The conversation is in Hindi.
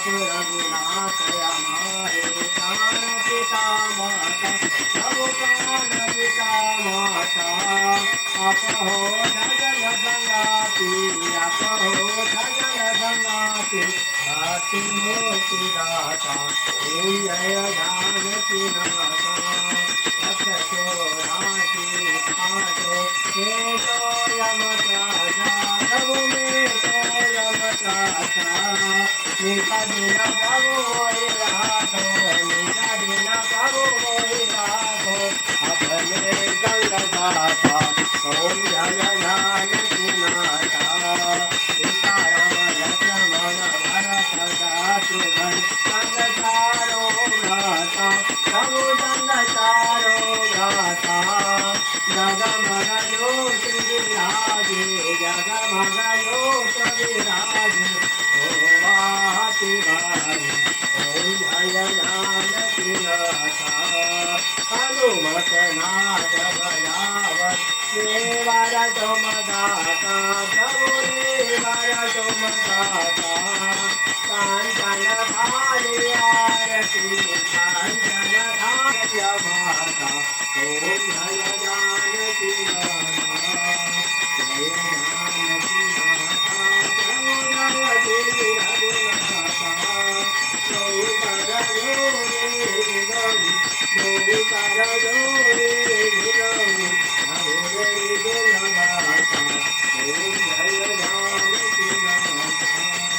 आप रघुनाथ हमारे प्राण पिता माता सब प्राण पिता माता आप हो जगन संगाती आप हो जगन संगाती आरती मूर्ति दाता ओम जय जानकी नाथा रक्षो राशि आठो ये तो यम राजा प्रभु में तो यम राजा निका दिन प्रभु मोहि राखो निका दिन प्रभु मोहि राखो अपने गंगा दाता ओम जय जानकी नाथा सीताराम लक्ष्मण भरत शत्रुघ्न संग गाता प्रभु संग गाता जगमग ज्योति विराजे जगमग ज्योति विराजे शोभाति भारि ओम जय जानकी नाथा हनुमत नाथ बजावत देवर तुम दाता